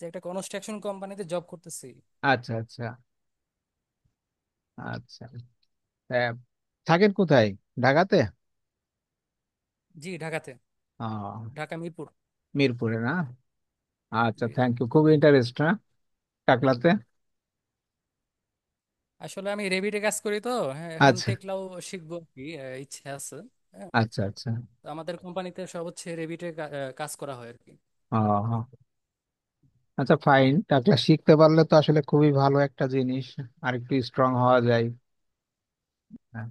যে একটা কনস্ট্রাকশন কোম্পানিতে জব করতেছি। আচ্ছা আচ্ছা। আচ্ছা। তা থাকেন কোথায়? ঢাকাতে? জি, ঢাকাতে। ও, ঢাকা মিরপুর। মিরপুরে না? আচ্ছা, জি। থ্যাংক ইউ, খুব ইন্টারেস্ট না টাকলাতে। আসলে আমি রেভিটে কাজ করি তো, হ্যাঁ, এখন আচ্ছা টেকলাও শিখবো আর কি, ইচ্ছে আছে। হ্যাঁ। আচ্ছা আচ্ছা। তো আমাদের কোম্পানিতে সব হচ্ছে রেভিটে কাজ করা হয় আর কি। ও, আচ্ছা ফাইন, টাকলা শিখতে পারলে তো আসলে খুবই ভালো একটা জিনিস, আর একটু স্ট্রং হওয়া যায়। হ্যাঁ,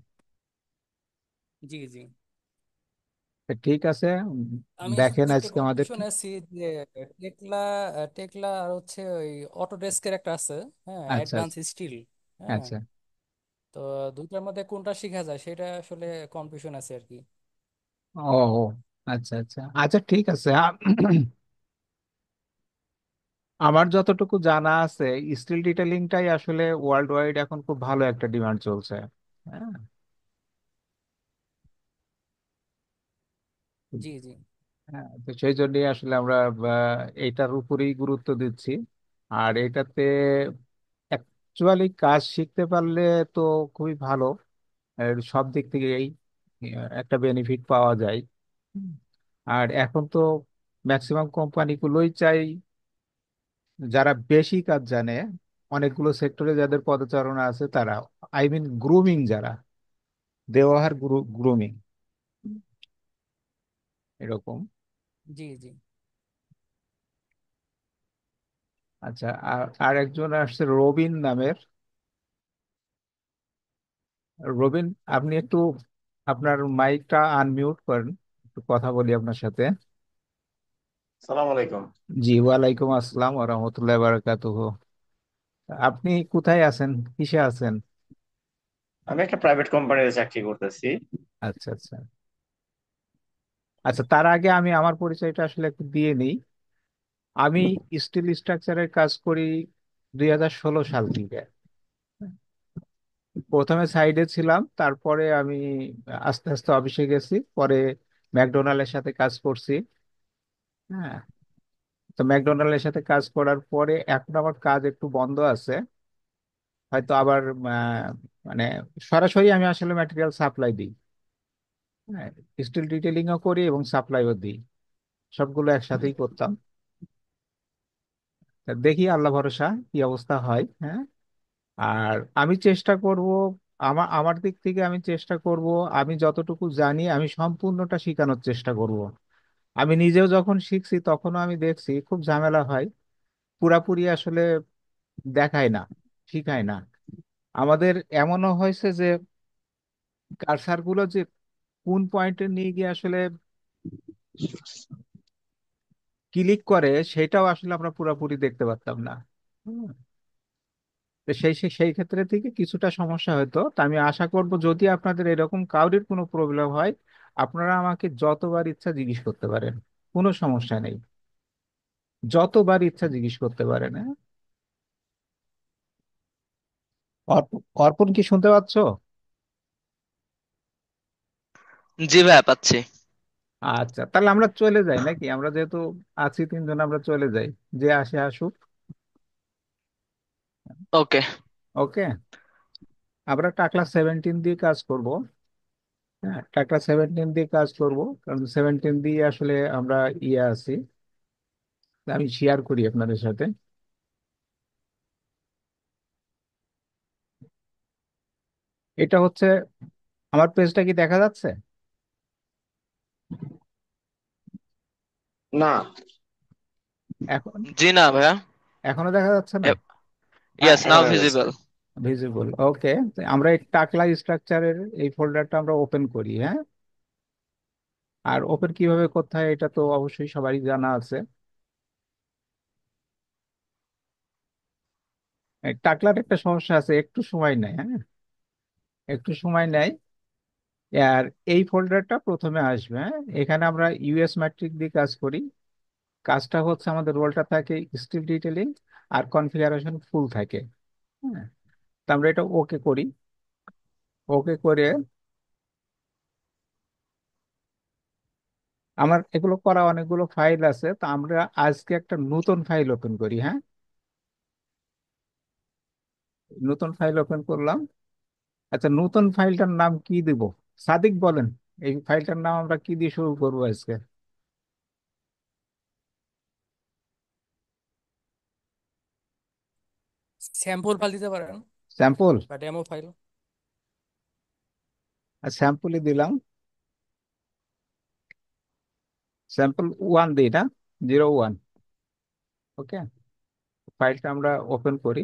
জি জি। তো ঠিক আছে। আমি দেখেন আসলে একটু আজকে আমাদের। কনফিউশন আছি যে টেকলা টেকলা আর হচ্ছে ওই অটোডেস্কের একটা আছে, হ্যাঁ, আচ্ছা অ্যাডভান্স আচ্ছা স্টিল। হ্যাঁ। আচ্ছা। তো দুইটার মধ্যে কোনটা শেখা যায় সেটা আসলে কনফিউশন আছে আর কি। ও ও, আচ্ছা আচ্ছা আচ্ছা, ঠিক আছে। আমার যতটুকু জানা আছে, স্টিল ডিটেলিংটাই আসলে ওয়ার্ল্ড ওয়াইড এখন খুব ভালো একটা ডিমান্ড চলছে। হ্যাঁ। জি জি। হ্যাঁ, তো সেই জন্যই আসলে আমরা এইটার উপরেই গুরুত্ব দিচ্ছি। আর এটাতে অ্যাকচুয়ালি কাজ শিখতে পারলে তো খুবই ভালো। এর সব দিক থেকেই একটা বেনিফিট পাওয়া যায়। হুম। আর এখন তো ম্যাক্সিমাম কোম্পানিগুলোই চাই যারা বেশি কাজ জানে, অনেকগুলো সেক্টরে যাদের পদচারণা আছে তারা, আই মিন গ্রুমিং যারা, দেওয়ার গ্রুমিং এরকম। জি জি। আচ্ছা, আর আর একজন আসছে রবিন নামের। রবিন, আপনি একটু আপনার মাইকটা আনমিউট করেন, একটু কথা বলি আপনার সাথে। সালাম আলাইকুম। জি, ওয়ালাইকুম আসসালাম ওয়া রাহমাতুল্লাহি ওয়া বারাকাতুহু। আপনি কোথায় আছেন, কিসে আছেন? আমি একটা প্রাইভেট কোম্পানিতে চাকরি করতেছি। আচ্ছা আচ্ছা। আচ্ছা, তার আগে আমি আমার পরিচয়টা আসলে একটু দিয়ে নিই। আমি স্টিল স্ট্রাকচারের কাজ করি 2016 সাল থেকে। প্রথমে সাইডে ছিলাম, তারপরে আমি আস্তে আস্তে অফিসে গেছি, পরে ম্যাকডোনাল্ডের সাথে কাজ করছি। হ্যাঁ। তো ম্যাকডোনাল্ডের সাথে কাজ করার পরে এখন আমার কাজ একটু বন্ধ আছে। হয়তো আবার মানে সরাসরি আমি আসলে ম্যাটেরিয়াল সাপ্লাই দিই। হ্যাঁ, স্টিল ডিটেলিংও করি এবং সাপ্লাইও দিই, সবগুলো একসাথেই করতাম। তা দেখি আল্লাহ ভরসা কি অবস্থা হয়। হ্যাঁ। আর আমি চেষ্টা করব, আমার আমার দিক থেকে আমি চেষ্টা করব, আমি যতটুকু জানি আমি সম্পূর্ণটা শেখানোর চেষ্টা করব। আমি নিজেও যখন শিখছি তখনও আমি দেখছি খুব ঝামেলা হয়, পুরাপুরি আসলে দেখায় না, শিখায় না। আমাদের এমনও হয়েছে যে কারসার গুলো যে কোন পয়েন্টে নিয়ে গিয়ে আসলে ক্লিক করে সেটাও আসলে আমরা পুরোপুরি দেখতে পারতাম না। হুম। তো সেই সেই সেই ক্ষেত্রে থেকে কিছুটা সমস্যা হতো। তা আমি আশা করব যদি আপনাদের এরকম কাউরির কোনো প্রবলেম হয়, আপনারা আমাকে যতবার ইচ্ছা জিজ্ঞেস করতে পারেন, কোনো সমস্যা নেই, যতবার ইচ্ছা জিজ্ঞেস করতে পারেন। হ্যাঁ। অর্পণ কি শুনতে পাচ্ছো? জি ভাইয়া, পাচ্ছি। আচ্ছা, তাহলে আমরা চলে যাই নাকি? আমরা যেহেতু আছি তিনজন, আমরা চলে যাই, যে আসে আসুক। ওকে। ওকে। আমরা টাকলা 17 দিয়ে কাজ করব। হ্যাঁ, টাকলা 17 দিয়ে কাজ করব, কারণ 17 দিয়ে আসলে আমরা ইয়ে আছি। আমি শেয়ার করি আপনাদের সাথে। এটা হচ্ছে আমার পেজটা, কি দেখা যাচ্ছে না। এখন? জি না ভাইয়া। এখনো দেখা যাচ্ছে না? হ্যাঁ, ইয়েস, এখন নাও দেখা যাচ্ছে। ভিজিবল। ভিজিবল, ওকে। আমরা এই টাকলা স্ট্রাকচারের এই ফোল্ডারটা আমরা ওপেন করি। হ্যাঁ। আর ওপেন কিভাবে করতে হয় এটা তো অবশ্যই সবারই জানা আছে। এই টাকলার একটা সমস্যা আছে, একটু সময় নেয়। হ্যাঁ, একটু সময় নেয়। আর এই ফোল্ডারটা প্রথমে আসবে। হ্যাঁ, এখানে আমরা ইউএস ম্যাট্রিক দিয়ে কাজ করি। কাজটা হচ্ছে আমাদের রোলটা থাকে স্টিল ডিটেলিং, আর কনফিগারেশন ফুল থাকে। হ্যাঁ। তো আমরা এটা ওকে করি। ওকে করে আমার এগুলো করা অনেকগুলো ফাইল আছে, তো আমরা আজকে একটা নতুন ফাইল ওপেন করি, হ্যাঁ। নতুন ফাইল ওপেন করলাম। আচ্ছা, নতুন ফাইলটার নাম কি দিব? সাদিক বলেন, এই ফাইলটার নাম আমরা কি দিয়ে শুরু করবো আজকে? স্যাম্পল ফাইল দিতে পারেন স্যাম্পল। বা ডেমো ফাইল। আর স্যাম্পলই দিলাম। স্যাম্পল 1 দিই না, 01। ওকে, ফাইলটা আমরা ওপেন করি।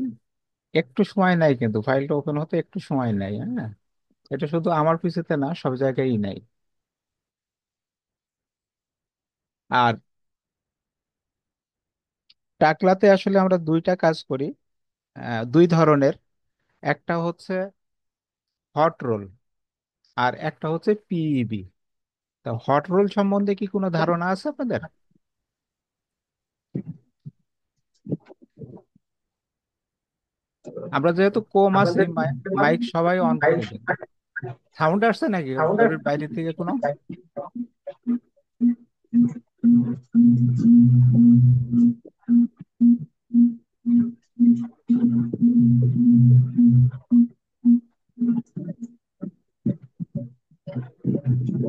একটু সময় নাই, কিন্তু ফাইলটা ওপেন হতে একটু সময় নাই, হ্যাঁ। এটা শুধু আমার পিসিতে না, সব জায়গায়ই নাই। আর টাকলাতে আসলে আমরা দুইটা কাজ করি, দুই ধরনের। একটা হচ্ছে হট রোল, আর একটা হচ্ছে পিইবি। তা হট রোল সম্বন্ধে কি কোনো ধারণা আছে আপনাদের? আমরা যেহেতু কম আছি, মাইক সবাই অন করে দেন। সাউন্ড আসছে নাকি ঘরের বাইরে থেকে কোনো?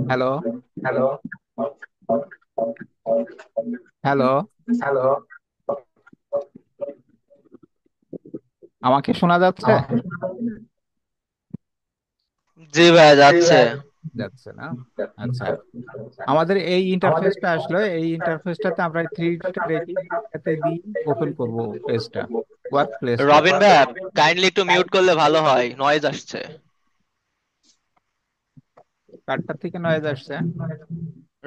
হ্যালো? হ্যালো? আমাকে শোনা যাচ্ছে? জি ভাইয়া যাচ্ছে। যাচ্ছে না? আচ্ছা, আমাদের এই ইন্টারফেসটা আসলে, এই ইন্টারফেসটাতে আমরা 3D রেখে এটাতে দিয়ে ওপেন করব পেজটা, ওয়ার্ক প্লেসটা। রবিন ভাইয়া, কাইন্ডলি একটু মিউট করলে ভালো হয়, নয়েজ আসছে। কারটা থেকে নয়েজ আসছে?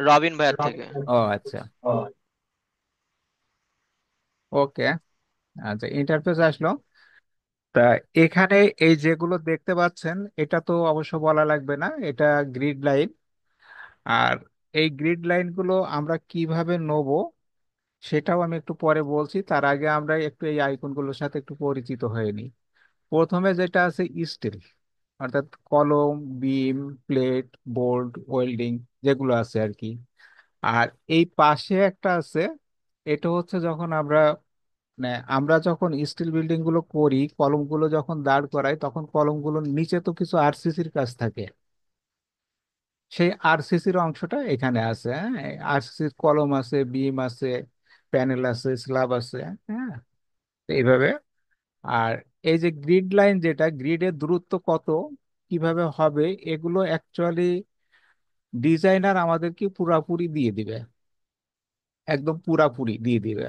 রবিন ভাইয়ার থেকে। ও আচ্ছা, ওকে। আচ্ছা, ইন্টারফেস আসলো। তা এখানে এই যেগুলো দেখতে পাচ্ছেন, এটা তো অবশ্য বলা লাগবে না, এটা গ্রিড লাইন। আর এই গ্রিড লাইনগুলো আমরা কিভাবে নেব সেটাও আমি একটু পরে বলছি। তার আগে আমরা একটু এই আইকনগুলোর সাথে একটু পরিচিত হয়ে নিই। প্রথমে যেটা আছে স্টিল, অর্থাৎ কলম, বিম, প্লেট, বোল্ট, ওয়েল্ডিং, যেগুলো আছে আর কি। আর এই পাশে একটা আছে, এটা হচ্ছে যখন আমরা, মানে আমরা যখন স্টিল বিল্ডিং গুলো করি, কলমগুলো যখন দাঁড় করাই, তখন কলমগুলোর নিচে তো কিছু আরসিসির কাজ থাকে। সেই আরসিসির অংশটা এখানে আছে, হ্যাঁ। আরসিসির কলম আছে, বিম আছে, প্যানেল আছে, স্ল্যাব আছে, হ্যাঁ। তো এইভাবে। আর এই যে গ্রিড লাইন, যেটা গ্রিডের দূরত্ব কত, কিভাবে হবে, এগুলো অ্যাকচুয়ালি ডিজাইনার আমাদেরকে পুরাপুরি দিয়ে দিবে, একদম পুরাপুরি দিয়ে দিবে।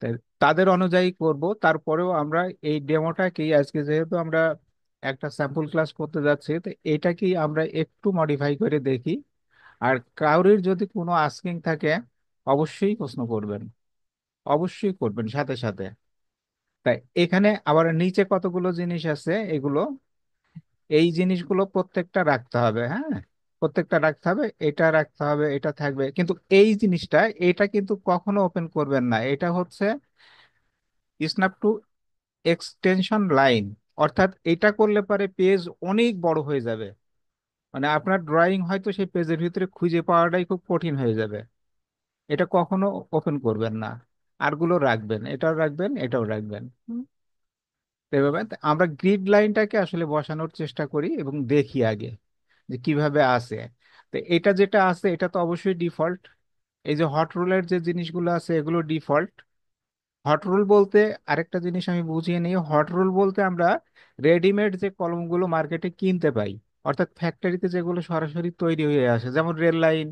তাই তাদের অনুযায়ী করব। তারপরেও আমরা এই ডেমোটাকেই আজকে, যেহেতু আমরা একটা স্যাম্পল ক্লাস করতে যাচ্ছি, তো এটাকেই আমরা একটু মডিফাই করে দেখি। আর কারোর যদি কোনো আস্কিং থাকে, অবশ্যই প্রশ্ন করবেন, অবশ্যই করবেন সাথে সাথে। তাই এখানে আবার নিচে কতগুলো জিনিস আছে, এগুলো, এই জিনিসগুলো প্রত্যেকটা রাখতে হবে, হ্যাঁ। প্রত্যেকটা রাখতে হবে, এটা রাখতে হবে, এটা থাকবে, কিন্তু এই জিনিসটা, এটা কিন্তু কখনো ওপেন করবেন না। এটা হচ্ছে স্ন্যাপ টু এক্সটেনশন লাইন। অর্থাৎ এটা করলে পারে পেজ অনেক বড় হয়ে যাবে, মানে আপনার ড্রয়িং হয়তো সেই পেজের ভিতরে খুঁজে পাওয়াটাই খুব কঠিন হয়ে যাবে। এটা কখনো ওপেন করবেন না। আরগুলো রাখবেন, এটাও রাখবেন, এটাও রাখবেন। তো এভাবে আমরা গ্রিড লাইনটাকে আসলে বসানোর চেষ্টা করি এবং দেখি আগে যে কিভাবে আসে। তো এটা যেটা আছে, এটা তো অবশ্যই ডিফল্ট। এই যে হট রুলের যে জিনিসগুলো আছে, এগুলো ডিফল্ট। হট রুল বলতে আরেকটা জিনিস আমি বুঝিয়ে নিই। হট রুল বলতে আমরা রেডিমেড যে কলমগুলো মার্কেটে কিনতে পাই, অর্থাৎ ফ্যাক্টরিতে যেগুলো সরাসরি তৈরি হয়ে আসে, যেমন রেল লাইন,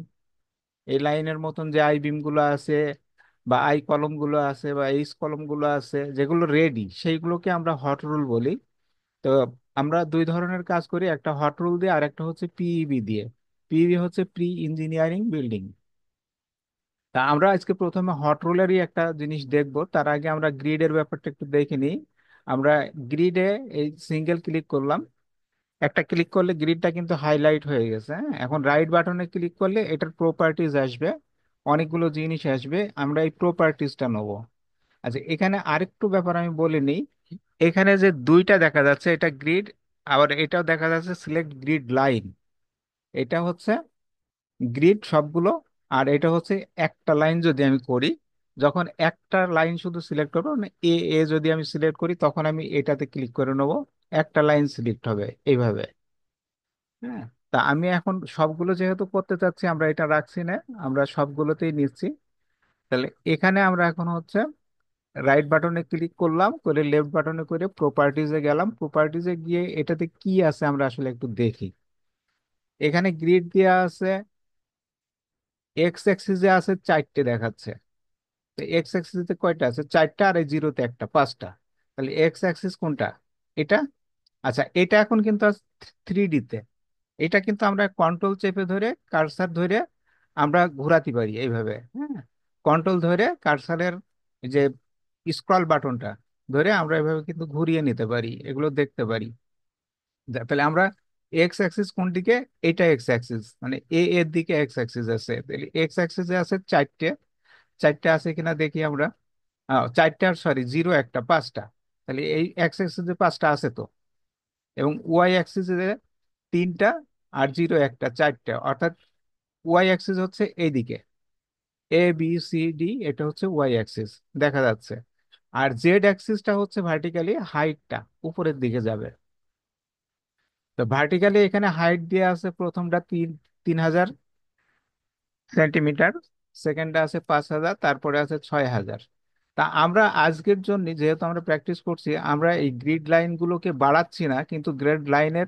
এই লাইনের মতন যে আই বিম গুলো আছে, বা আই কলম গুলো আছে, বা এইচ কলম গুলো আছে, যেগুলো রেডি, সেইগুলোকে আমরা হট রুল বলি। তো আমরা দুই ধরনের কাজ করি, একটা হট রুল দিয়ে আর একটা হচ্ছে পিইবি দিয়ে। পিইবি হচ্ছে প্রি ইঞ্জিনিয়ারিং বিল্ডিং। তা আমরা আজকে প্রথমে হট রোলেরই একটা জিনিস দেখব। তার আগে আমরা গ্রিডের ব্যাপারটা একটু দেখে নিই। আমরা গ্রিডে এই সিঙ্গেল ক্লিক করলাম। একটা ক্লিক করলে গ্রিডটা কিন্তু হাইলাইট হয়ে গেছে, হ্যাঁ। এখন রাইট বাটনে ক্লিক করলে এটার প্রপার্টিজ আসবে, অনেকগুলো জিনিস আসবে। আমরা এই প্রপার্টিজটা নেব। আচ্ছা, এখানে আরেকটু ব্যাপার আমি বলে নিই। এখানে যে দুইটা দেখা যাচ্ছে, এটা গ্রিড, আবার এটাও দেখা যাচ্ছে সিলেক্ট গ্রিড লাইন। এটা হচ্ছে গ্রিড সবগুলো, আর এটা হচ্ছে একটা লাইন যদি আমি করি, যখন একটা লাইন শুধু সিলেক্ট করবো, মানে এ এ যদি আমি সিলেক্ট করি তখন আমি এটাতে ক্লিক করে নেবো, একটা লাইন সিলেক্ট হবে এইভাবে। হ্যাঁ, তা আমি এখন সবগুলো যেহেতু করতে চাচ্ছি, আমরা এটা রাখছি না, আমরা সবগুলোতেই নিচ্ছি। তাহলে এখানে আমরা এখন হচ্ছে রাইট বাটনে ক্লিক করলাম, করে লেফট বাটনে করে প্রপার্টিজে গেলাম, প্রপার্টিজে গিয়ে এটাতে কি আছে আমরা আসলে একটু দেখি। এখানে গ্রিড দেওয়া আছে, এক্স অ্যাক্সিসে আছে চারটে দেখাচ্ছে। তো এক্স অ্যাক্সিসে কয়টা আছে? চারটা, আর এই জিরোতে একটা, পাঁচটা। তাহলে এক্স অ্যাক্সিস কোনটা? এটা। আচ্ছা, এটা এখন কিন্তু 3D তে। এটা কিন্তু আমরা কন্ট্রোল চেপে ধরে, কার্সার ধরে আমরা ঘোরাতে পারি এইভাবে। হ্যাঁ, কন্ট্রোল ধরে কার্সারের যে স্ক্রল বাটনটা ধরে আমরা এভাবে কিন্তু ঘুরিয়ে নিতে পারি, এগুলো দেখতে পারি। তাহলে আমরা এক্স অ্যাক্সিস কোন দিকে? এটা এক্স অ্যাক্সিস, মানে এ এর দিকে এক্স অ্যাক্সিস আছে। তাহলে এক্স অ্যাক্সিসে আছে চারটে, চারটে আছে কিনা দেখি আমরা। চারটা, সরি জিরো একটা, পাঁচটা। তাহলে এই এক্স অ্যাক্সিসে পাঁচটা আছে তো, এবং ওয়াই অ্যাক্সিসে তিনটা, আর জিরো একটা, চারটা। অর্থাৎ ওয়াই অ্যাক্সিস হচ্ছে এইদিকে, ABCD, এটা হচ্ছে ওয়াই অ্যাক্সিস দেখা যাচ্ছে। আর জেড অ্যাক্সিসটা হচ্ছে ভার্টিক্যালি হাইটটা উপরের দিকে যাবে। তো ভার্টিক্যালি এখানে হাইট দিয়ে আছে, প্রথমটা 3000 সেন্টিমিটার, সেকেন্ডটা আছে 5000, তারপরে আছে 6000। তা আমরা আজকের জন্য যেহেতু আমরা প্র্যাকটিস করছি, আমরা এই গ্রিড লাইনগুলোকে বাড়াচ্ছি না, কিন্তু গ্রিড লাইনের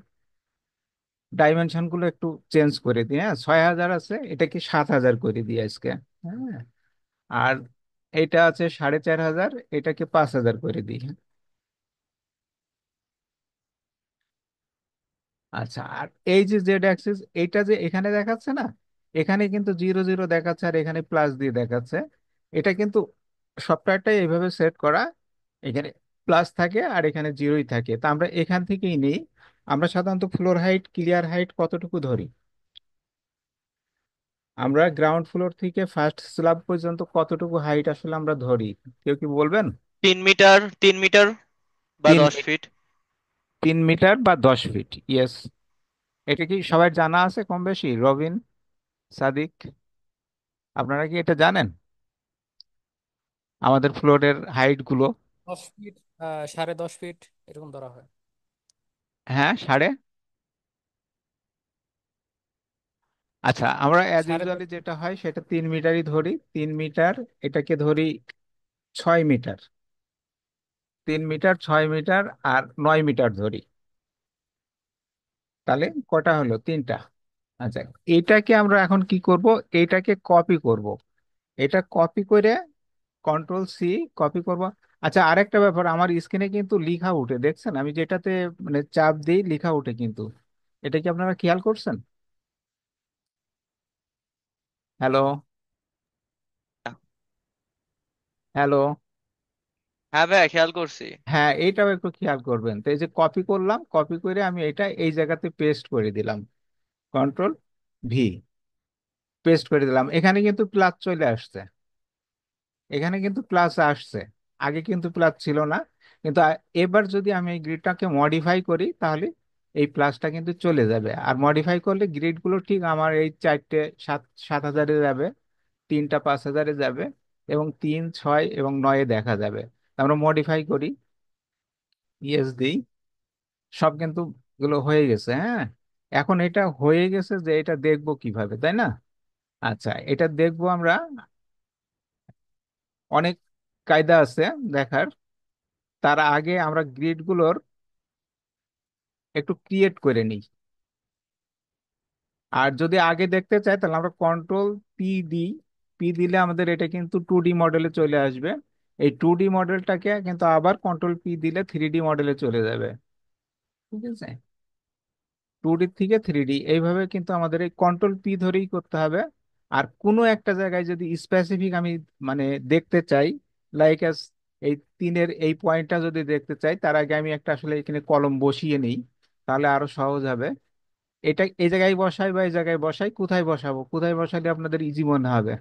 ডাইমেনশন গুলো একটু চেঞ্জ করে দিই। হ্যাঁ, 6000 আছে, এটাকে 7000 করে দিই আজকে। হ্যাঁ, আর এটা আছে 4500, এটাকে 5000 করে দিই। আচ্ছা, আর এই যে জেড অ্যাক্সিস, এইটা যে এখানে দেখাচ্ছে না, এখানে কিন্তু জিরো জিরো দেখাচ্ছে, আর এখানে প্লাস দিয়ে দেখাচ্ছে। এটা কিন্তু সফটওয়্যারটাই এইভাবে সেট করা, এখানে প্লাস থাকে আর এখানে জিরোই থাকে। তা আমরা এখান থেকেই নিই। আমরা সাধারণত ফ্লোর হাইট, ক্লিয়ার হাইট কতটুকু ধরি? আমরা গ্রাউন্ড ফ্লোর থেকে ফার্স্ট স্ল্যাব পর্যন্ত কতটুকু হাইট আসলে আমরা ধরি? কেউ কি বলবেন? 3 মিটার, 3 মিটার বা তিন 10 ফিট। 3 মিটার বা 10 ফিট, ইয়েস। এটা কি সবাই জানা আছে কম বেশি? রবিন, সাদিক, আপনারা কি এটা জানেন আমাদের ফ্লোরের হাইট গুলো? 10 ফিট, 10.5 ফিট এরকম ধরা হয়। হ্যাঁ, সাড়ে। আচ্ছা, আমরা অ্যাজ সাড়ে ইউজুয়ালি দশ যেটা হয় সেটা 3 মিটারই ধরি, 3 মিটার। এটাকে ধরি 6 মিটার, 3 মিটার, 6 মিটার, আর 9 মিটার ধরি। তাহলে কটা হলো? তিনটা। আচ্ছা, এটাকে আমরা এখন কি করব? এটাকে কপি করব। এটা কপি করে কন্ট্রোল C, কপি করব। আচ্ছা, আরেকটা ব্যাপার, আমার স্ক্রিনে কিন্তু লিখা উঠে, দেখছেন? আমি যেটাতে মানে চাপ দিই লিখা উঠে কিন্তু। এটা কি আপনারা খেয়াল করছেন? হ্যালো? হ্যালো? হ্যাঁ ভাইয়া, খেয়াল করছি। হ্যাঁ, এইটাও একটু খেয়াল করবেন। তো এই যে কপি করলাম, কপি করে আমি এটা এই জায়গাতে পেস্ট করে দিলাম, কন্ট্রোল V, পেস্ট করে দিলাম। এখানে কিন্তু প্লাস চলে আসছে, এখানে কিন্তু প্লাস আসছে। আগে কিন্তু প্লাস ছিল না। কিন্তু এবার যদি আমি এই গ্রিডটাকে মডিফাই করি, তাহলে এই প্লাসটা কিন্তু চলে যাবে। আর মডিফাই করলে গ্রিডগুলো ঠিক আমার এই চারটে, 7 7 হাজারে যাবে, তিনটা 5000-এ যাবে, এবং 3 6 এবং 9-এ দেখা যাবে। আমরা মডিফাই করি, ইয়েস দিই, সব কিন্তু এগুলো হয়ে গেছে। হ্যাঁ, এখন এটা হয়ে গেছে, যে এটা দেখবো কিভাবে, তাই না? আচ্ছা, এটা দেখবো আমরা, অনেক কায়দা আছে দেখার। তার আগে আমরা গ্রিডগুলোর একটু ক্রিয়েট করে নিই। আর যদি আগে দেখতে চাই, তাহলে আমরা কন্ট্রোল P দিই। পি দিলে আমাদের এটা কিন্তু 2D মডেলে চলে আসবে। এই 2D মডেলটাকে কিন্তু আবার কন্ট্রোল P দিলে 3D মডেলে চলে যাবে। ঠিক আছে, 2D থেকে 3D, এইভাবে কিন্তু আমাদের এই কন্ট্রোল P ধরেই করতে হবে। আর কোনো একটা জায়গায় যদি স্পেসিফিক আমি মানে দেখতে চাই, লাইক এই তিনের এই পয়েন্টটা যদি দেখতে চাই, তার আগে আমি একটা আসলে এখানে কলম বসিয়ে নিই, তাহলে আরো সহজ হবে। এটা এই জায়গায় বসাই বা এই জায়গায় বসাই, কোথায় বসাবো? কোথায় বসালে আপনাদের ইজি মনে হবে?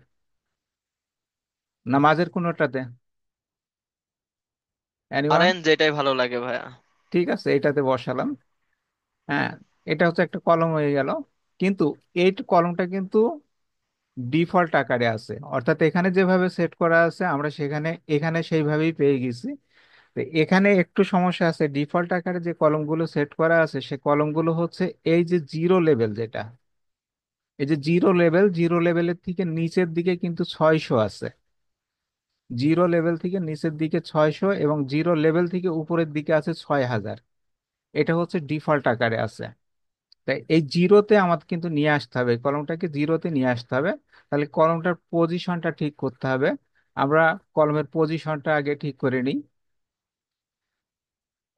না মাঝের কোনোটাতে? এনিওয়ান? পারেন, যেটাই ভালো লাগে ভাইয়া। ঠিক আছে, এটাতে বসালাম। হ্যাঁ, এটা হচ্ছে একটা কলম হয়ে গেল। কিন্তু এই কলমটা কিন্তু ডিফল্ট আকারে আছে, অর্থাৎ এখানে যেভাবে সেট করা আছে আমরা সেখানে এখানে সেইভাবেই পেয়ে গেছি। তো এখানে একটু সমস্যা আছে, ডিফল্ট আকারে যে কলমগুলো সেট করা আছে সে কলমগুলো হচ্ছে এই যে জিরো লেভেল যেটা, এই যে জিরো লেভেল, জিরো লেভেলের থেকে নিচের দিকে কিন্তু 600 আছে। জিরো লেভেল থেকে নিচের দিকে 600 এবং জিরো লেভেল থেকে উপরের দিকে আছে 6000। এটা হচ্ছে ডিফল্ট আকারে আছে। তাই এই জিরোতে আমাদের কিন্তু নিয়ে আসতে হবে, এই কলমটাকে জিরোতে নিয়ে আসতে হবে। তাহলে কলমটার পজিশনটা ঠিক করতে হবে। আমরা কলমের পজিশনটা আগে ঠিক করে নিই।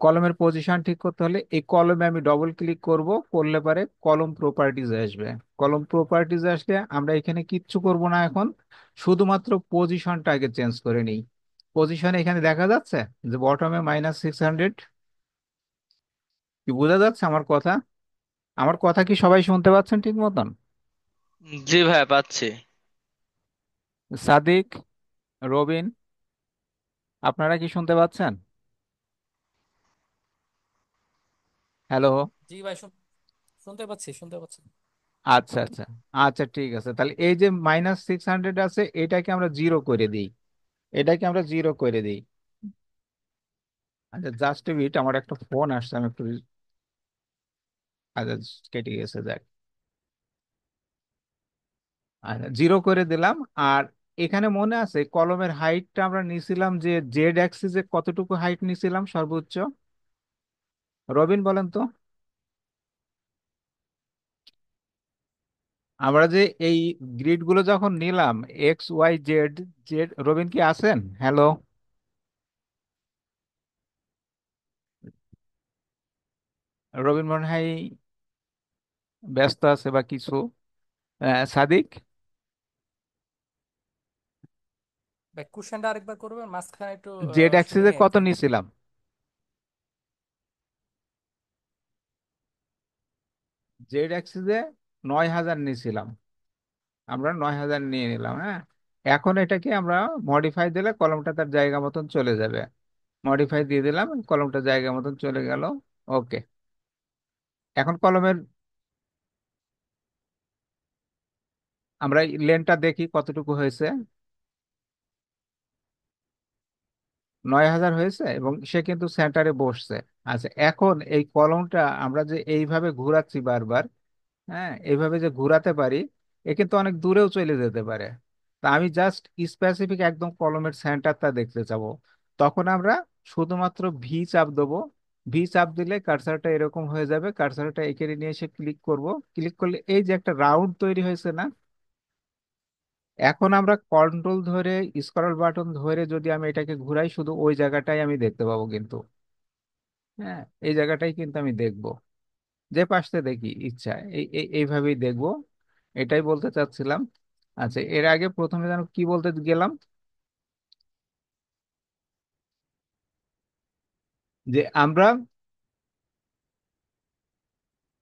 কলমের পজিশন ঠিক করতে হলে এই কলমে আমি ডবল ক্লিক করব, করলে পরে কলম প্রপার্টিজ আসবে। কলম প্রপার্টিজ আসলে আমরা এখানে কিচ্ছু করব না এখন, শুধুমাত্র পজিশনটা আগে চেঞ্জ করে নিই। পজিশন এখানে দেখা যাচ্ছে যে বটমে -600। কি বোঝা যাচ্ছে আমার কথা? আমার কথা কি সবাই শুনতে পাচ্ছেন ঠিক মতন? জি ভাইয়া, পাচ্ছি। সাদিক, রবিন, আপনারা কি শুনতে পাচ্ছেন? হ্যালো? জি ভাই, শুনতে পাচ্ছি, শুনতে পাচ্ছি। আচ্ছা আচ্ছা। আচ্ছা ঠিক আছে, তাহলে এই যে -600 আছে এটাকে আমরা জিরো করে দিই। এটাকে আমরা জিরো করে দিই। আচ্ছা জাস্ট মিনিট, আমার একটা ফোন আসছে, আমি একটু আচ্ছা কেটে গেছে, যাক। আচ্ছা জিরো করে দিলাম। আর এখানে মনে আছে কলমের হাইটটা আমরা নিছিলাম যে জেড অ্যাক্সিসে কতটুকু হাইট নিছিলাম সর্বোচ্চ? রবিন বলেন তো। আমরা যে এই গ্রিড গুলো যখন নিলাম, X Y Z, Z, Robin কি আছেন? হ্যালো? রবিন মনে হয় ব্যস্ত আছে বা কিছু। সাদিক, ভাই কোশ্চেনটা আরেকবার করবেন, মাঝখানে একটু জেড অ্যাক্সিসে শুনিনি আর কত কি। নিছিলাম? জেড অ্যাক্সিসে 9000 নিছিলাম। আমরা 9000 নিয়ে নিলাম, হ্যাঁ। এখন এটাকে আমরা মডিফাই দিলে কলমটা তার জায়গা মতন চলে যাবে। মডিফাই দিয়ে দিলাম, কলমটা জায়গা মতন চলে গেল। ওকে। এখন কলমের আমরা লেনটা দেখি কতটুকু হয়েছে। 9000 হয়েছে এবং সে কিন্তু সেন্টারে বসছে। আচ্ছা এখন এই কলমটা আমরা যে এইভাবে ঘোরাচ্ছি বারবার, হ্যাঁ, এইভাবে যে ঘোরাতে পারি, এ কিন্তু অনেক দূরেও চলে যেতে পারে। তা আমি জাস্ট স্পেসিফিক একদম কলমের সেন্টারটা দেখতে চাবো। তখন আমরা শুধুমাত্র ভি চাপ দেবো। ভি চাপ দিলে কার্সারটা এরকম হয়ে যাবে, কার্সারটা এখানে নিয়ে এসে ক্লিক করব। ক্লিক করলে এই যে একটা রাউন্ড তৈরি হয়েছে না? এখন আমরা কন্ট্রোল ধরে, স্ক্রল বাটন ধরে যদি আমি এটাকে ঘুরাই, শুধু ওই জায়গাটাই আমি দেখতে পাবো কিন্তু। হ্যাঁ, এই জায়গাটাই কিন্তু আমি দেখবো, যে পাশটা দেখি ইচ্ছা এইভাবেই দেখবো। এটাই বলতে চাচ্ছিলাম। আচ্ছা এর আগে প্রথমে যেন কি বলতে গেলাম, যে আমরা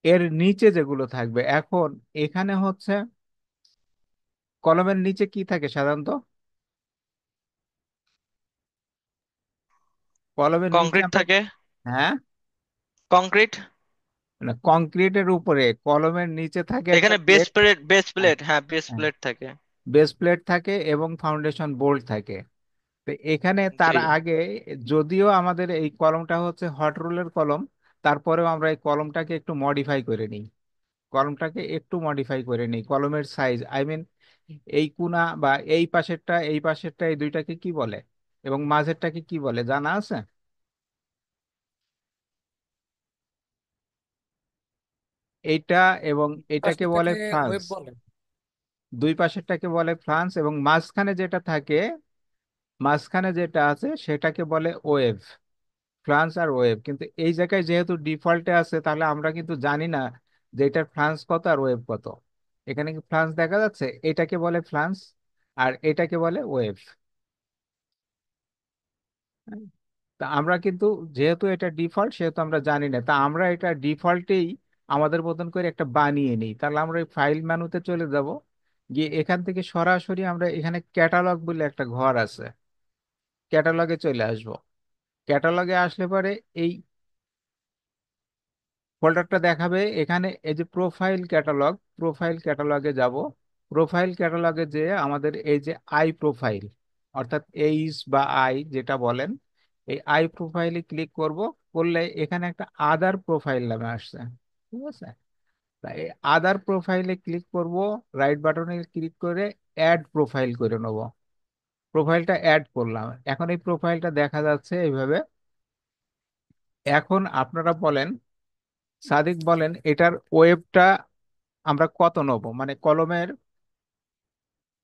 এর নিচে যেগুলো থাকবে এখন, এখানে হচ্ছে কলমের নিচে কি থাকে সাধারণত? কলমের নিচে কংক্রিট আমরা, থাকে। হ্যাঁ, কংক্রিট। না কংক্রিটের উপরে কলমের নিচে থাকে একটা এখানে base plate. Plate, base plate, হ্যাঁ বেস প্লেট থাকে। বেস প্লেট থাকে এবং ফাউন্ডেশন বোল্ট থাকে। তো এখানে তার জি। আগে, যদিও আমাদের এই কলমটা হচ্ছে হট রোলের কলম, তারপরেও আমরা এই কলমটাকে একটু মডিফাই করে নিই। কলমটাকে একটু মডিফাই করে নিই, কলমের সাইজ আই মিন, এই কোনা বা এই পাশেরটা, এই পাশেরটা, এই দুইটাকে কি বলে এবং মাঝেরটাকে কি বলে জানা আছে? এইটা এবং এটাকে বলে পাশেরটাকে ফ্রান্স। ওয়েব বলে। দুই পাশেরটাকে বলে ফ্রান্স এবং মাঝখানে যেটা থাকে, মাঝখানে যেটা আছে সেটাকে বলে ওয়েভ। ফ্রান্স আর ওয়েভ, কিন্তু এই জায়গায় যেহেতু ডিফল্টে আছে তাহলে আমরা কিন্তু জানি না যে এটার ফ্রান্স কত আর ওয়েভ কত। এখানে কি ফ্রান্স দেখা যাচ্ছে? এটাকে বলে ফ্রান্স আর এটাকে বলে ওয়েভ। তা আমরা কিন্তু, যেহেতু এটা ডিফল্ট সেহেতু আমরা জানি না, তা আমরা এটা ডিফল্টেই আমাদের মতন করে একটা বানিয়ে নিই। তাহলে আমরা এই ফাইল মেনুতে চলে যাব, গিয়ে এখান থেকে সরাসরি আমরা এখানে ক্যাটালগ বলে একটা ঘর আছে, ক্যাটালগে চলে আসব। ক্যাটালগে আসলে পরে এই ফোল্ডারটা দেখাবে, এখানে এই যে প্রোফাইল ক্যাটালগ, প্রোফাইল ক্যাটালগে যাব। প্রোফাইল ক্যাটালগে যে আমাদের এই যে আই প্রোফাইল, অর্থাৎ এইচ বা আই যেটা বলেন, এই আই প্রোফাইলে ক্লিক করব। করলে এখানে একটা আদার প্রোফাইল নামে আসছে, ঠিক আছে? তাই এই আদার প্রোফাইলে ক্লিক করব, রাইট বাটনে ক্লিক করে অ্যাড প্রোফাইল করে নেব। প্রোফাইলটা অ্যাড করলাম, এখন এই প্রোফাইলটা দেখা যাচ্ছে এইভাবে। এখন আপনারা বলেন, সাদিক বলেন, এটার ওয়েবটা আমরা কত নেব, মানে কলমের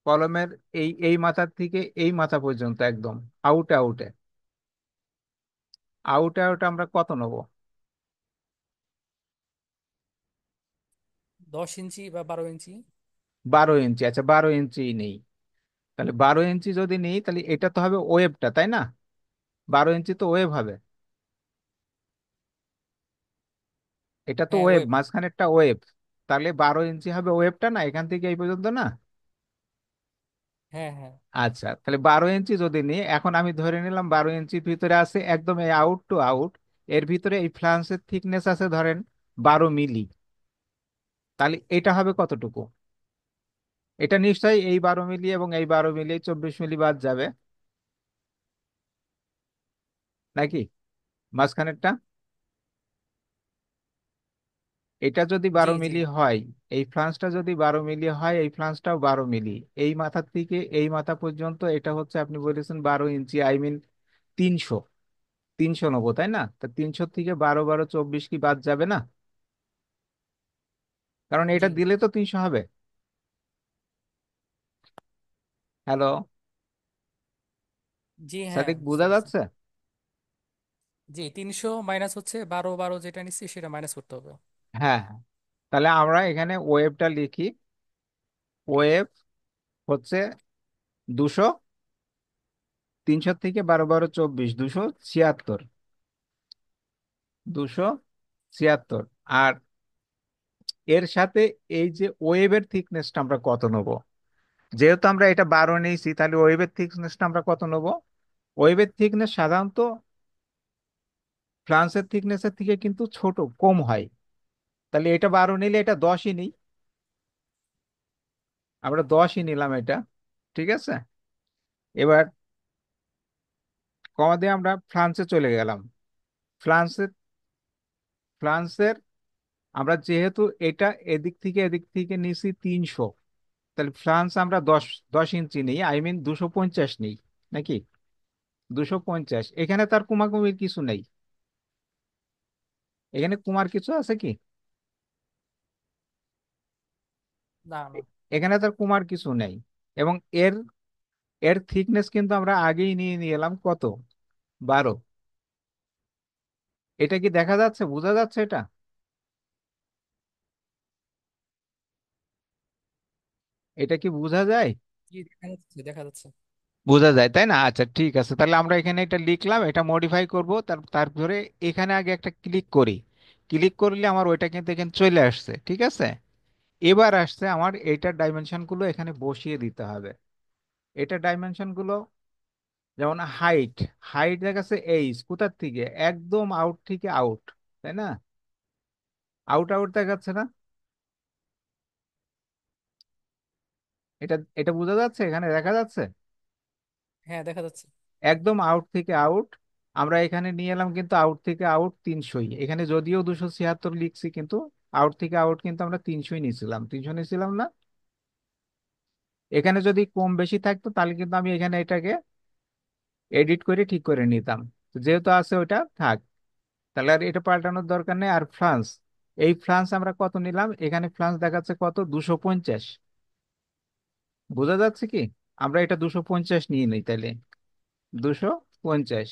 কলমের এই এই মাথার থেকে এই মাথা পর্যন্ত একদম আউটে আউটে আউটে আউটে আমরা কত নেব? 10 ইঞ্চি বা 12 ইঞ্চি। 12 ইঞ্চি, আচ্ছা 12 ইঞ্চি নেই। তাহলে 12 ইঞ্চি যদি নিই তাহলে এটা তো হবে ওয়েবটা, তাই না? 12 ইঞ্চি তো ওয়েব হবে, এটা তো হ্যাঁ, ওয়েব, ওয়েব। মাঝখানেরটা ওয়েব। তাহলে 12 ইঞ্চি হবে ওয়েবটা, না এখান থেকে এই পর্যন্ত না? হ্যাঁ, হ্যাঁ। আচ্ছা, তাহলে 12 ইঞ্চি যদি নিই, এখন আমি ধরে নিলাম 12 ইঞ্চির ভিতরে আছে একদম এই আউট টু আউট, এর ভিতরে এই ফ্লান্সের থিকনেস আছে ধরেন 12 মিলি। তাহলে এটা হবে কতটুকু? এটা নিশ্চয়ই এই 12 মিলি এবং এই 12 মিলি 24 মিলি বাদ যাবে, নাকি মাঝখানেরটা? এটা যদি জি, বারো জি। মিলি হয়, এই ফ্লান্সটা যদি 12 মিলি হয়, এই ফ্লান্সটাও 12 মিলি, এই মাথার থেকে এই মাথা পর্যন্ত এটা হচ্ছে, আপনি বলেছেন 12 ইঞ্চি, আই মিন 300। 300 নেবো, তাই না? তা 300 থেকে 12 12 24 কি বাদ যাবে না? কারণ এটা জি, দিলে তো 300 হবে। হ্যালো জি। হ্যাঁ, সাদিক, বুঝতে বোঝা পারছি। যাচ্ছে? জি, 300 মাইনাস হচ্ছে 12 12 যেটা নিচ্ছি সেটা মাইনাস করতে হবে। হ্যাঁ হ্যাঁ। তাহলে আমরা এখানে ওয়েবটা লিখি। ওয়েব হচ্ছে 200, 300 থেকে 12 12 24, 276। 276। আর এর সাথে এই যে ওয়েবের থিকনেসটা আমরা কত নেব? যেহেতু আমরা এটা 12 নিয়েছি, তাহলে ওয়েবের থিকনেসটা আমরা কত নেব? ওয়েবের থিকনেস সাধারণত ফ্রান্সের থিকনেসের থেকে কিন্তু ছোট, কম হয়। তাহলে এটা 12 নিলে এটা 10ই নিই, আমরা 10ই নিলাম এটা, ঠিক আছে? এবার কমা দিয়ে আমরা ফ্রান্সে চলে গেলাম। ফ্রান্সের ফ্রান্সের আমরা যেহেতু এটা এদিক থেকে এদিক থেকে নিছি 300, তাহলে ফ্রান্স আমরা 10 10 ইঞ্চি নিই, আই মিন 250 নিই, নাকি? 250, এখানে তার কুমাকুমির কিছু নেই। এখানে কুমার কিছু আছে কি? না, না। এখানে তার কুমার কিছু নেই। এবং এর এর থিকনেস কিন্তু আমরা আগেই নিয়ে নিয়ে এলাম কত? 12। এটা কি দেখা যাচ্ছে, বোঝা যাচ্ছে এটা? এটা কি বোঝা যায়? জি, দেখা যাচ্ছে, দেখা যাচ্ছে। বোঝা যায়, তাই না? আচ্ছা ঠিক আছে, তাহলে আমরা এখানে এটা লিখলাম, এটা মডিফাই করব। তারপরে এখানে আগে একটা ক্লিক করি। ক্লিক করলে আমার ওইটা কিন্তু এখানে চলে আসছে, ঠিক আছে? এবার আসছে আমার এইটার ডাইমেনশন গুলো এখানে বসিয়ে দিতে হবে। এটা ডাইমেনশন গুলো যেমন হাইট, হাইট দেখাচ্ছে এইচ কোথার থেকে, একদম আউট থেকে আউট, তাই না? আউট আউট দেখাচ্ছে না? এটা এটা বোঝা যাচ্ছে, এখানে দেখা যাচ্ছে হ্যাঁ, দেখা যাচ্ছে। একদম আউট থেকে আউট। আমরা এখানে নিয়ে এলাম কিন্তু আউট থেকে আউট 300ই, এখানে যদিও 276 লিখছি, কিন্তু আউট থেকে আউট কিন্তু আমরা 300ই নিয়েছিলাম, 300 নিয়েছিলাম না? এখানে যদি কম বেশি থাকতো তাহলে কিন্তু আমি এখানে এটাকে এডিট করে ঠিক করে নিতাম। তো যেহেতু আছে ওটা থাক, তাহলে আর এটা পাল্টানোর দরকার নেই। আর ফ্রান্স, এই ফ্রান্স আমরা কত নিলাম? এখানে ফ্রান্স দেখাচ্ছে কত? 250। বোঝা যাচ্ছে কি? আমরা এটা 250 নিয়ে নিই তাহলে। 250,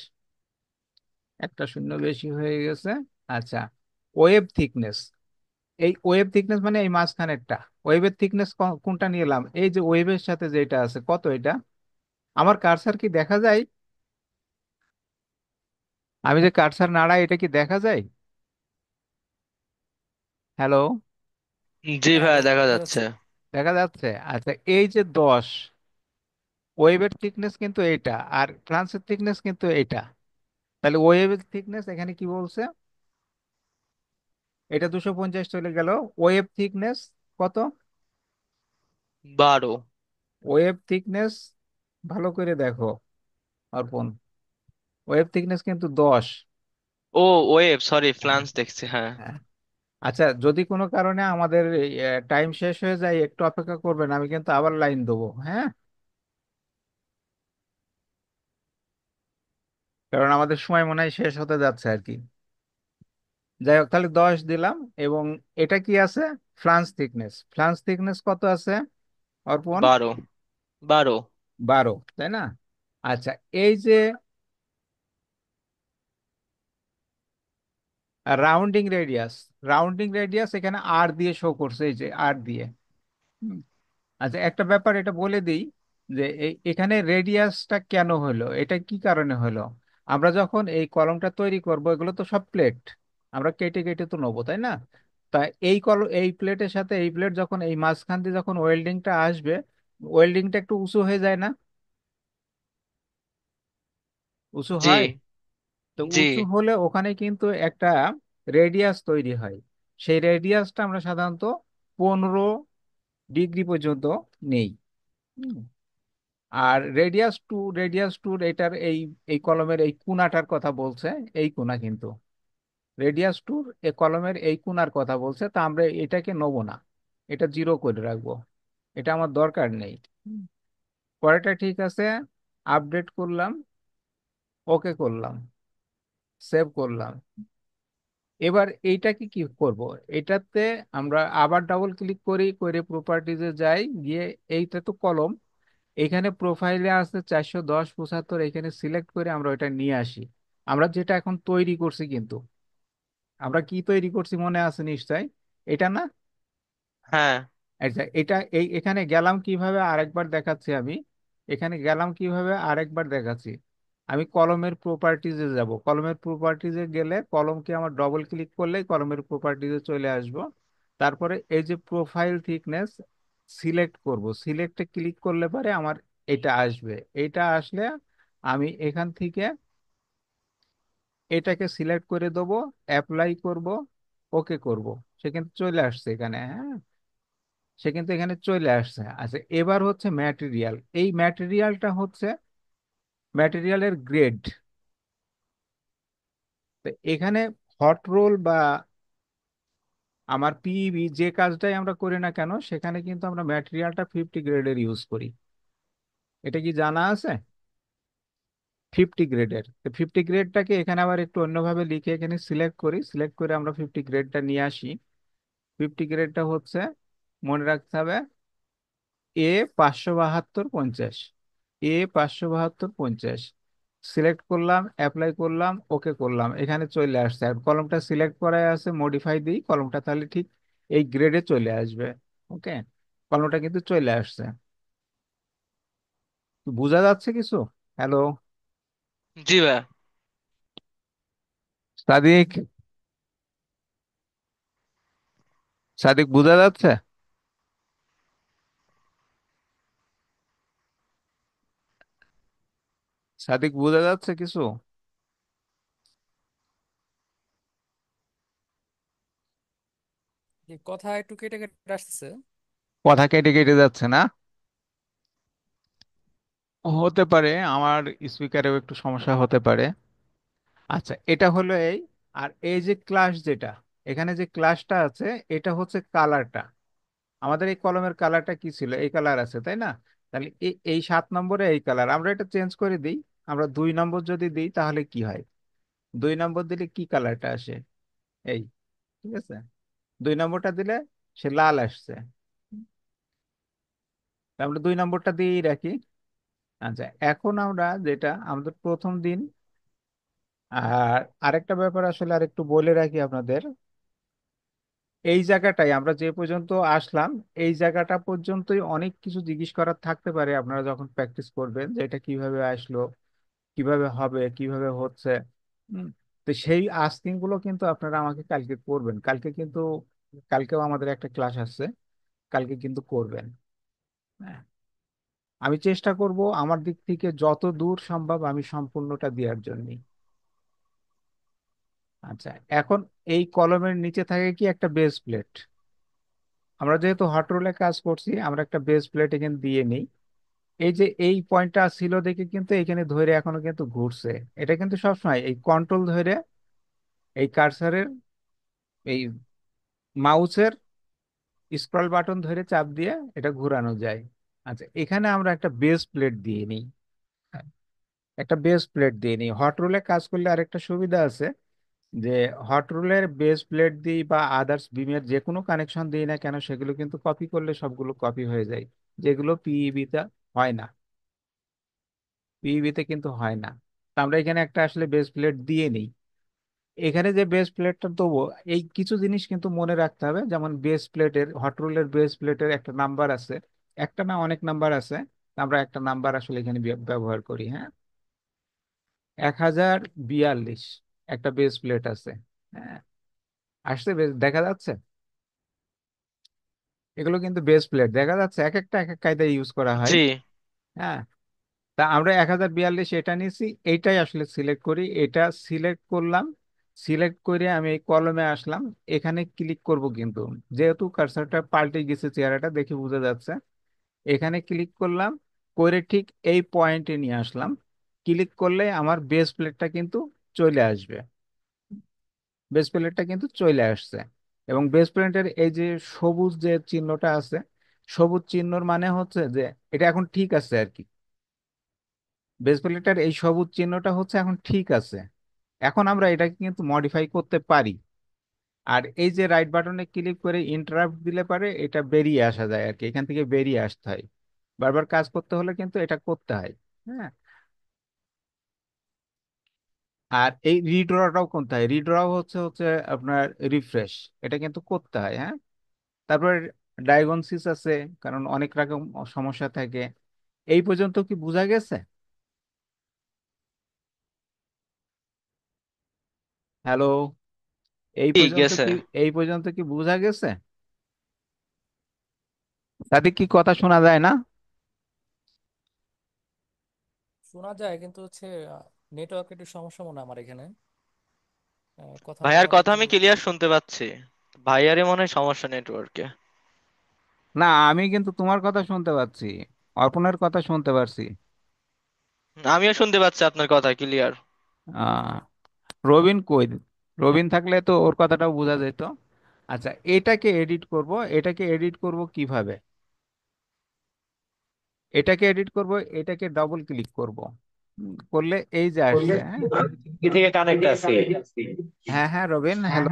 একটা শূন্য বেশি হয়ে গেছে। আচ্ছা, ওয়েব থিকনেস, এই ওয়েব থিকনেস মানে এই মাঝখানেরটা। ওয়েবের থিকনেস কোনটা নিলাম? এই যে ওয়েবের সাথে যেটা আছে, কত এটা? আমার কার্সার কি দেখা যায়? আমি যে কার্সার নাড়াই, এটা কি দেখা যায়? হ্যালো, জি হ্যাঁ, ভাইয়া, দেখা দেখা যাচ্ছে। যাচ্ছে। দেখা যাচ্ছে? আচ্ছা, এই যে 10, ওয়েবের থিকনেস কিন্তু এইটা, আর ফ্রান্সের থিকনেস কিন্তু এইটা। তাহলে ওয়েবের থিকনেস এখানে কি বলছে? এটা 250 চলে গেল। ওয়েব থিকনেস কত? 12। ওয়েব থিকনেস ভালো করে দেখো অর্পণ, ওয়েব থিকনেস কিন্তু 10। ও, ওয়েভ, সরি, হ্যাঁ। ফ্লান্স দেখছি, হ্যাঁ। হ্যাঁ। আচ্ছা, যদি কোনো কারণে আমাদের টাইম শেষ হয়ে যায়, একটু অপেক্ষা করবেন, আমি কিন্তু আবার লাইন দেবো, হ্যাঁ? কারণ আমাদের সময় মনে হয় শেষ হতে যাচ্ছে আর কি। যাই হোক, তাহলে 10 দিলাম। এবং এটা কি আছে? ফ্লান্স থিকনেস, ফ্লান্স থিকনেস কত আছে অর্পণ? 12। 12। 12, তাই না? আচ্ছা, এই যে রাউন্ডিং রেডিয়াস, রাউন্ডিং রেডিয়াস এখানে আর দিয়ে শো করছে, এই যে আর দিয়ে। হুম। আচ্ছা, একটা ব্যাপার এটা বলে দিই, যে এখানে রেডিয়াসটা কেন হলো, এটা কি কারণে হলো? আমরা যখন এই কলমটা তৈরি করব, এগুলো তো সব প্লেট, আমরা কেটে কেটে তো নেবো, তাই না? তা এই প্লেটের সাথে এই প্লেট যখন এই মাঝখান দিয়ে যখন ওয়েল্ডিংটা আসবে, ওয়েল্ডিংটা একটু উঁচু হয়ে যায় না? উঁচু জি। হয়। তো জি। উঁচু হলে ওখানে কিন্তু একটা রেডিয়াস তৈরি হয়। সেই রেডিয়াসটা আমরা সাধারণত 15 ডিগ্রি পর্যন্ত নেই। হুম। আর রেডিয়াস টু এটার এই এই কলমের এই কোণাটার কথা বলছে, এই কোণা কিন্তু রেডিয়াস টুর এই কলমের এই কোণার কথা বলছে, তা আমরা এটাকে নেবো না, এটা 0 করে রাখবো, এটা আমার দরকার নেই। হুম। পরেরটা ঠিক আছে, আপডেট করলাম, ওকে করলাম, সেভ করলাম। এবার এইটাকে কি করব? এটাতে আমরা আবার ডাবল ক্লিক করি, করে প্রপার্টিজে যাই, গিয়ে এইটা তো কলম, এখানে প্রোফাইলে আছে 410 75, এখানে সিলেক্ট করে আমরা ওইটা নিয়ে আসি। আমরা যেটা এখন তৈরি করছি, কিন্তু আমরা কি তৈরি করছি মনে আছে নিশ্চয়, এটা না? হ্যাঁ। আচ্ছা, এটা এখানে গেলাম কিভাবে আরেকবার দেখাচ্ছি আমি, এখানে গেলাম কিভাবে আরেকবার দেখাচ্ছি। আমি কলমের প্রপার্টিজে যাব, কলমের প্রপার্টিজে গেলে কলমকে আমার ডবল ক্লিক করলে কলমের প্রপার্টিজে চলে আসব। তারপরে এই যে প্রোফাইল থিকনেস সিলেক্ট করব, সিলেক্টে ক্লিক করলে পরে আমার এটা আসবে। এটা আসলে আমি এখান থেকে এটাকে সিলেক্ট করে দেবো, অ্যাপ্লাই করব, ওকে করব। সে কিন্তু চলে আসছে এখানে, হ্যাঁ, সে কিন্তু এখানে চলে আসছে। আচ্ছা, এবার হচ্ছে ম্যাটেরিয়াল, এই ম্যাটেরিয়ালটা হচ্ছে ম্যাটেরিয়ালের গ্রেড। তো এখানে হট রোল বা আমার পিইবি যে কাজটাই আমরা করি না কেন, সেখানে কিন্তু আমরা ম্যাটেরিয়ালটা 50 গ্রেডের ইউজ করি। এটা কি জানা আছে? 50 গ্রেডের। তো 50 গ্রেডটাকে এখানে আবার একটু অন্যভাবে লিখে এখানে সিলেক্ট করি, সিলেক্ট করে আমরা 50 গ্রেডটা নিয়ে আসি। 50 গ্রেডটা হচ্ছে, মনে রাখতে হবে, এ 572 50, এ 572 50। সিলেক্ট করলাম, অ্যাপ্লাই করলাম, ওকে করলাম, এখানে চলে আসছে। আর কলমটা সিলেক্ট করাই আছে, মডিফাই দিই কলমটা, তাহলে ঠিক এই গ্রেডে চলে আসবে। ওকে, কলমটা কিন্তু চলে আসছে। বোঝা যাচ্ছে কিছু? হ্যালো জি ভাইয়া। সাদিক, সাদিক বোঝা যাচ্ছে? সাদিক বোঝা যাচ্ছে কিছু? এই কথা একটু কেটে কেটে আসতেছে। কথা কেটে কেটে যাচ্ছে না? হতে পারে, আমার স্পিকারেও একটু সমস্যা হতে পারে। আচ্ছা, এটা হলো এই। আর এই যে ক্লাস যেটা, এখানে যে ক্লাসটা আছে, এটা হচ্ছে কালারটা। আমাদের এই কলমের কালারটা কি ছিল? এই কালার আছে, তাই না? তাহলে এই 7 নম্বরে এই কালার, আমরা এটা চেঞ্জ করে দিই। আমরা 2 নম্বর যদি দিই তাহলে কি হয়? 2 নম্বর দিলে কি কালারটা আসে? এই, ঠিক আছে, 2 নম্বরটা দিলে সে লাল আসছে। তা আমরা 2 নম্বরটা দিয়েই রাখি। আচ্ছা, এখন আমরা যেটা আমাদের প্রথম দিন, আর আরেকটা ব্যাপার আসলে আরেকটু বলে রাখি আপনাদের, এই জায়গাটাই আমরা যে পর্যন্ত আসলাম, এই জায়গাটা পর্যন্তই অনেক কিছু জিজ্ঞেস করার থাকতে পারে আপনারা যখন প্র্যাকটিস করবেন, যে এটা কিভাবে আসলো, কিভাবে হবে, কিভাবে হচ্ছে। হুম। তো সেই আস্কিং গুলো কিন্তু আপনারা আমাকে কালকে করবেন, কালকে কিন্তু, কালকেও আমাদের একটা ক্লাস আছে, কালকে কিন্তু করবেন। হ্যাঁ। আমি চেষ্টা করব আমার দিক থেকে যত দূর সম্ভব আমি সম্পূর্ণটা দেওয়ার জন্য। আচ্ছা, এখন এই কলমের নিচে থাকে কি একটা বেস প্লেট, আমরা যেহেতু হট রোলে কাজ করছি, আমরা একটা বেস প্লেট এখানে দিয়ে নিই। এই যে এই পয়েন্টটা ছিল দেখে কিন্তু এখানে ধরে এখনো কিন্তু ঘুরছে। এটা কিন্তু সবসময় এই কন্ট্রোল ধরে এই কার্সারের এই মাউসের স্ক্রল বাটন ধরে চাপ দিয়ে এটা ঘোরানো যায়। আচ্ছা, এখানে আমরা একটা বেস প্লেট দিয়ে নিই। একটা বেস প্লেট দিয়ে নিই। হট রোলে কাজ করলে আরেকটা সুবিধা আছে যে হট রোলের বেস প্লেট দিই বা আদার্স বিমের যে কোনো কানেকশন দিই না কেন, সেগুলো কিন্তু কপি করলে সবগুলো কপি হয়ে যায়, যেগুলো পিইবি তে হয় না। পিইবি তে কিন্তু হয় না। তো আমরা এখানে একটা আসলে বেস প্লেট দিয়ে নিই। এখানে যে বেস প্লেটটা দেবো, এই কিছু জিনিস কিন্তু মনে রাখতে হবে। যেমন বেস প্লেটের, হট রোলের বেস প্লেটের একটা নাম্বার আছে, একটা না অনেক নাম্বার আছে। আমরা একটা নাম্বার আসলে এখানে ব্যবহার করি, হ্যাঁ। 1042 একটা বেস প্লেট আছে। হ্যাঁ, আসছে দেখা যাচ্ছে। এগুলো কিন্তু বেস প্লেট দেখা যাচ্ছে, এক একটা এক এক কায়দায় ইউজ করা হয়। জি। হ্যাঁ, তা আমরা 1042 এটা নিয়েছি, এইটাই আসলে সিলেক্ট করি। এটা সিলেক্ট করলাম। সিলেক্ট করে আমি এই কলমে আসলাম। এখানে ক্লিক করব কিন্তু, যেহেতু কার্সারটা পাল্টে গেছে, চেহারাটা দেখে বোঝা যাচ্ছে। এখানে ক্লিক করলাম, করে ঠিক এই পয়েন্টে নিয়ে আসলাম। ক্লিক করলে আমার বেস প্লেটটা কিন্তু চলে আসবে। বেস প্লেটটা কিন্তু চলে আসছে। এবং বেস প্লেটের এই যে সবুজ যে চিহ্নটা আছে, সবুজ চিহ্নর মানে হচ্ছে যে এটা এখন ঠিক আছে আর কি। বেস প্লেটের এই সবুজ চিহ্নটা হচ্ছে এখন ঠিক আছে। এখন আমরা এটাকে কিন্তু মডিফাই করতে পারি। আর এই যে রাইট বাটনে ক্লিক করে ইন্টারাপ্ট দিলে পারে এটা বেরিয়ে আসা যায় আর কি, এখান থেকে বেরিয়ে আসতে হয়। বারবার কাজ করতে হলে কিন্তু এটা করতে হয়। হ্যাঁ, আর এই রিড্রটাও করতে হয়। রিড্র হচ্ছে হচ্ছে আপনার রিফ্রেশ, এটা কিন্তু করতে হয়। হ্যাঁ, তারপর ডায়াগনসিস আছে, কারণ অনেক রকম সমস্যা থাকে। এই পর্যন্ত কি বোঝা গেছে? হ্যালো, এই ঠিক পর্যন্ত আছে। কি, এই পর্যন্ত কি বোঝা গেছে? তাতে কি কথা শোনা যায় না? শোনা যায়, কিন্তু হচ্ছে নেটওয়ার্ক একটু সমস্যা মনে হয় আমার এখানে। কথা ভাইয়ার বলার কথা জন্য। আমি ক্লিয়ার শুনতে পাচ্ছি। ভাইয়ারই মনে হয় সমস্যা নেটওয়ার্কে। না, আমি কিন্তু তোমার কথা শুনতে পাচ্ছি, অর্পণের কথা শুনতে পারছি। আমিও শুনতে পাচ্ছি আপনার কথা ক্লিয়ার। আহ রবিন কই? রবিন থাকলে তো ওর কথাটাও বোঝা যেত। আচ্ছা, এটাকে এডিট করব। এটাকে এডিট করব কিভাবে? এটাকে এডিট করব, এটাকে ডবল ক্লিক করব। করলে এই যে আসছে, হ্যাঁ। কি থেকে কানেক্ট আছি? হ্যাঁ হ্যাঁ রবিন, হ্যালো।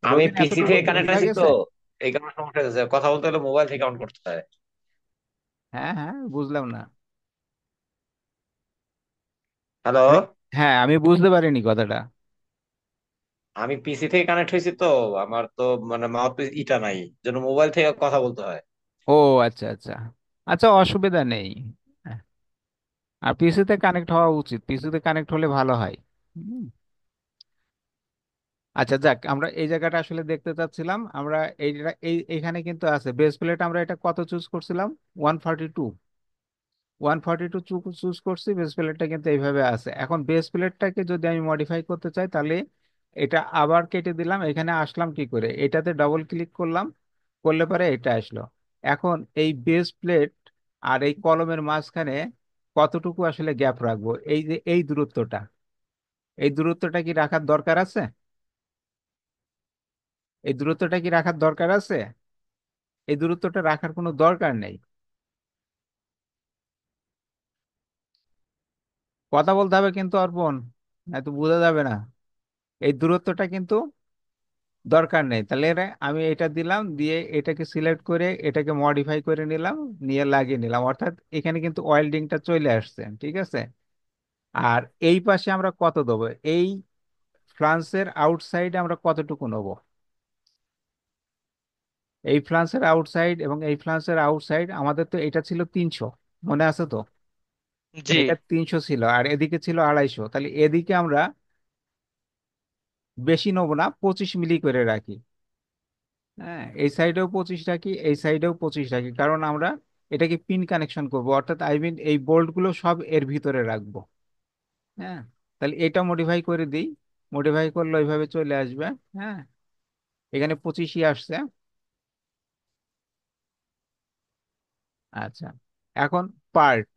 আমি রবিন, পিসি এতটুকু থেকে কানেক্ট বোঝা আছি তো, গেছে? এই কারণে সমস্যা হচ্ছে। কথা বলতে হলে মোবাইল থেকে অন করতে হয়। হ্যাঁ হ্যাঁ, বুঝলাম না। হ্যালো, আমি, হ্যাঁ আমি বুঝতে পারিনি কথাটা। আমি পিসি থেকে কানেক্ট হয়েছি তো, আমার তো মানে মাউথপিস ইটা নাই, জন্য মোবাইল থেকে কথা বলতে হয়। ও আচ্ছা আচ্ছা। আচ্ছা, অসুবিধা নেই। আর পিসিতে কানেক্ট হওয়া উচিত, পিসিতে কানেক্ট হলে ভালো হয়। হুম। আচ্ছা যাক, আমরা এই জায়গাটা আসলে দেখতে চাচ্ছিলাম। আমরা এইখানে কিন্তু আছে বেস প্লেট, আমরা এটা কত চুজ করছিলাম? 142। 142 চুজ করছি, বেস প্লেটটা কিন্তু এইভাবে আছে। এখন বেস প্লেটটাকে যদি আমি মডিফাই করতে চাই, তাহলে এটা আবার কেটে দিলাম। এখানে আসলাম কি করে, এটাতে ডবল ক্লিক করলাম, করলে পরে এটা আসলো। এখন এই বেস প্লেট আর এই কলমের মাঝখানে কতটুকু আসলে গ্যাপ রাখবো, এই যে এই দূরত্বটা, এই দূরত্বটা কি রাখার দরকার আছে? এই দূরত্বটা কি রাখার দরকার আছে? এই দূরত্বটা রাখার কোনো দরকার নেই। কথা বলতে হবে কিন্তু অর্পণ, এত বোঝা যাবে না। এই দূরত্বটা কিন্তু দরকার নেই। তাহলে আমি এটা দিলাম, দিয়ে এটাকে সিলেক্ট করে এটাকে মডিফাই করে নিলাম, নিয়ে লাগিয়ে নিলাম। অর্থাৎ এখানে কিন্তু ওয়েল্ডিংটা চলে আসছে, ঠিক আছে। আর এই পাশে আমরা কত দেবো, এই ফ্লান্সের আউটসাইডে আমরা কতটুকু নেবো? এই ফ্লান্সের আউটসাইড এবং এই ফ্লান্সের আউটসাইড আমাদের তো এটা ছিল 300, মনে আছে তো? জি। এটা 300 ছিল, আর এদিকে ছিল 250। তাহলে এদিকে আমরা বেশি নেবো না, 25 মিলি করে রাখি। হ্যাঁ, এই সাইডেও 25 রাখি, এই সাইডেও 25 রাখি, কারণ আমরা এটাকে পিন কানেকশন করব। অর্থাৎ আই মিন এই বোল্ট গুলো সব এর ভিতরে রাখবো। হ্যাঁ, তাহলে এটা মডিফাই করে দিই। মডিফাই করলে ওইভাবে চলে আসবে। হ্যাঁ, এখানে 25ই আসছে। আচ্ছা, এখন পার্ট